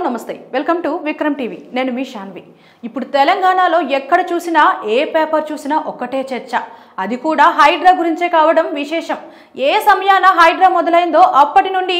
నమస్తే welcome to Vikram TV నేను మీ శాన్వి ఇప్పుడు తెలంగాణలో ఎక్కడ చూసినా ఏ పేపర్ చూసినా ఒక్కటే చర్చ అది కూడా హైడ్రా గురించే కావడం విశేషం ఏ సమయాన హైడ్రా మొదలైందో అప్పటి నుండి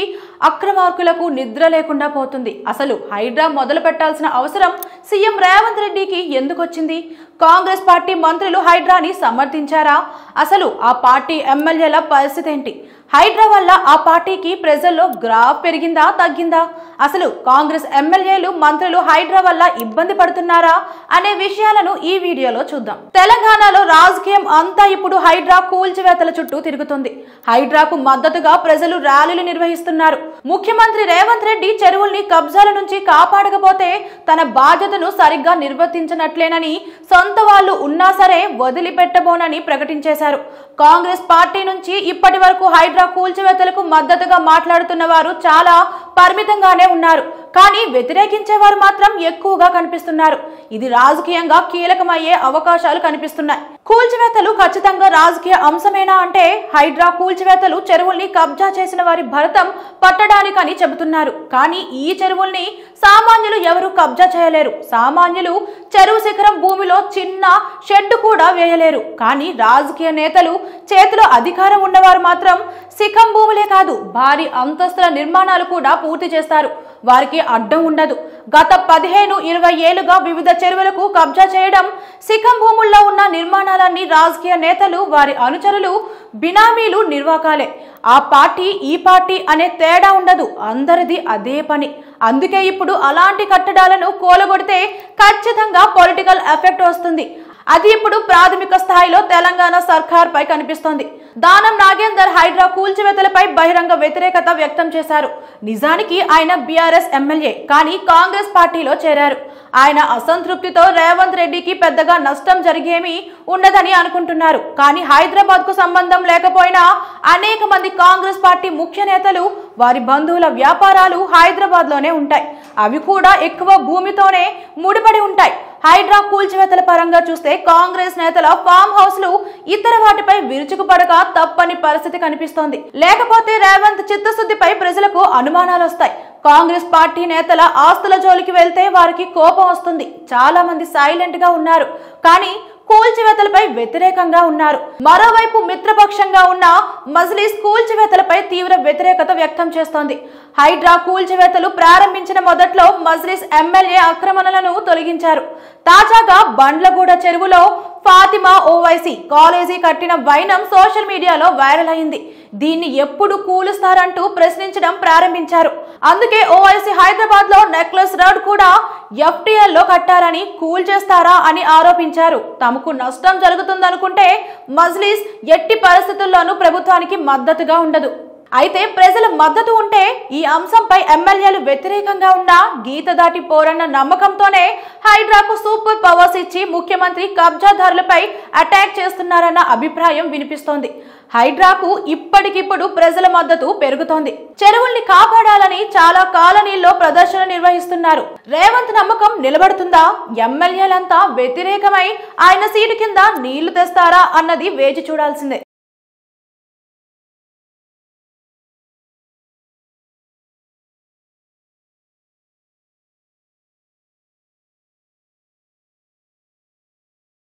అక్రమార్కులకు నిద్ర లేకుండా పోతుంది అసలు హైడ్రా మొదలు పెట్టాల్సిన అవసరం సీఎం రేవంత్ రెడ్డికి ఎందుకు వచ్చింది కాంగ్రెస్ పార్టీ మంత్రులు హైడ్రాని సమర్థించారా అసలు ఆ పార్టీ ఎమ్మెల్యేల పరిస్థితి ఏంటి హైడ్రా వల్ల ఆ పార్టీకి ప్రజల్లో గ్రాఫ్ పెరిగిందా తగ్గిందా అసలు కాంగ్రెస్ ఎమ్మెల్యేలు మంత్రులు హైడ్రా వల్ల ఇబ్బంది పడుతున్నారా అనే విషయాలను ఈ వీడియోలో చూద్దాం తెలంగాణలో రాజకీయం అంతా ఇప్పుడు హైడ్రా కూల్చివేతల చుట్టూ తిరుగుతుంది హైడ్రాకు మద్దతుగా ప్రజలు ర్యాలీలు నిర్వహిస్తున్నారు ముఖ్యమంత్రి రేవంత్ రెడ్డి చెరువుల్ని కబ్జాల నుంచి కాపాడకపోతే తన బాధ్యతను సరిగ్గా నిర్వర్తించినట్లేనని సొంత వాళ్ళు ఉన్నా సరే వదిలిపెట్టబోనని ప్రకటించేశారు కాంగ్రెస్ పార్టీ నుంచి ఇప్పటి వరకు హైడ్రా కూల్చివేతలకు మద్దతుగా మాట్లాడుతున్న వారు చాలా పరిమితంగానే ఉన్నారు కానీ వ్యతిరేకించేవారు మాత్రం ఎక్కువగా కనిపిస్తున్నారు ఇది రాజకీయంగా కీలకమయ్యే అవకాశాలు కనిపిస్తున్నాయి కూల్చివేతలు ఖచ్చితంగా రాజకీయ అంశమేనా అంటే హైడ్రా కూల్చివేతలు చెరువుల్ని కబ్జా చేసిన వారి భరతం పట్టడానికని చెబుతున్నారు కానీ ఈ చెరువుల్ని సామాన్యులు ఎవరు కబ్జా చేయలేరు సామాన్యులు చెరువు శిఖరం భూమిలో చిన్న షెడ్ కూడా వేయలేరు కానీ రాజకీయ నేతలు చేతిలో అధికారం ఉన్నవారు మాత్రం శిఖం భూములే కాదు భారీ అంతస్తుల నిర్మాణాలు కూడా పూర్తి చేస్తారు వారికి అడ్డం ఉండదు గత 15-20 ఏళ్లుగా వివిధ చెరువులకు కబ్జా చేయడం శిఖం భూముల్లో ఉన్న నిర్మాణాలన్నీ రాజకీయ నేతలు వారి అనుచరులు బినామీలు నిర్వాకాలే ఆ పార్టీ ఈ పార్టీ అనే తేడా ఉండదు అందరిది అదే పని అందుకే ఇప్పుడు అలాంటి కట్టడాలను కూలగొడితే ఖచ్చితంగా పొలిటికల్ ఎఫెక్ట్ వస్తుంది అది ఇప్పుడు ప్రాథమిక స్థాయిలో తెలంగాణ సర్కార్ పై కనిపిస్తోంది దానం నాగేందర్ హైడ్రా కూల్చివేతలపై బహిరంగ వ్యతిరేకత వ్యక్తం చేశారు నిజానికి ఆయన బీఆర్ఎస్ ఎమ్మెల్యే కానీ కాంగ్రెస్ పార్టీలో చేరారు ఆయన అసంతృప్తితో రేవంత్ రెడ్డికి పెద్దగా నష్టం జరిగేమీ ఉండదని అనుకుంటున్నారు కానీ హైదరాబాద్ కు సంబంధం లేకపోయినా అనేక మంది కాంగ్రెస్ పార్టీ ముఖ్య నేతలు వారి బంధువుల వ్యాపారాలు హైదరాబాద్ లోనే ఉంటాయి అవి కూడా ఎక్కువ భూమితోనే ముడిపడి ఉంటాయి హైడ్రా కూల్చివేతల పరంగా చూస్తే కాంగ్రెస్ నేతల ఫామ్ హౌస్లు ఇతర వాటిపై విరుచుకుపడక తప్పని పరిస్థితి కనిపిస్తోంది లేకపోతే రేవంత్ చిత్తశుద్ధిపై ప్రజలకు అనుమానాలు వస్తాయి కాంగ్రెస్ పార్టీ నేతల ఆస్తుల జోలికి వెళ్తే వారికి కోపం వస్తుంది చాలా మంది సైలెంట్ గా ఉన్నారు కానీ కూల్చివేతలపై వ్యతిరేకంగా ఉన్నారు మరోవైపు మిత్రపక్షంగా ఉన్న మజ్లిస్ కూల్చివేతలపై తీవ్ర వ్యతిరేకత వ్యక్తం చేస్తోంది హైడ్రా కూల్చివేతలు ప్రారంభించిన మొదట్లో మజ్లిస్ ఎమ్మెల్యే ఆక్రమణలను తొలగించారు తాజాగా బండ్లగూడ చెరువులో ఫాతిమా ఓవైసీ కాలేజీ కట్టిన వైనం సోషల్ మీడియాలో వైరల్ అయింది దీన్ని ఎప్పుడు కూలుస్తారంటూ ప్రశ్నించడం ప్రారంభించారు అందుకే ఓవైసీ హైదరాబాద్ లో నెక్లెస్ రోడ్ కూడా ఎఫ్టీఎల్ లో కట్టారని కూల్ చేస్తారా అని ఆరోపించారు తమకు నష్టం జరుగుతుందనుకుంటే మజ్లిస్ ఎట్టి పరిస్థితుల్లోనూ ప్రభుత్వానికి మద్దతుగా ఉండదు అయితే ప్రజల మద్దతు ఉంటే ఈ అంశంపై ఎమ్మెల్యేలు వ్యతిరేకంగా ఉన్నా గీత దాటి పోరన్న నమ్మకంతోనే హైడ్రాకు సూపర్ పవర్స్ ఇచ్చి ముఖ్యమంత్రి కబ్జాదారులపై అటాక్ చేస్తున్నారన్న అభిప్రాయం వినిపిస్తోంది హైడ్రాకు ఇప్పటికిప్పుడు ప్రజల మద్దతు పెరుగుతోంది చెరువుల్ని కాపాడాలని చాలా కాలనీల్లో ప్రదర్శన నిర్వహిస్తున్నారు రేవంత్ నమ్మకం నిలబడుతుందా ఎమ్మెల్యేలంతా వ్యతిరేకమై ఆయన సీటు కింద నీళ్లు తెస్తారా అన్నది వేచి చూడాల్సిందే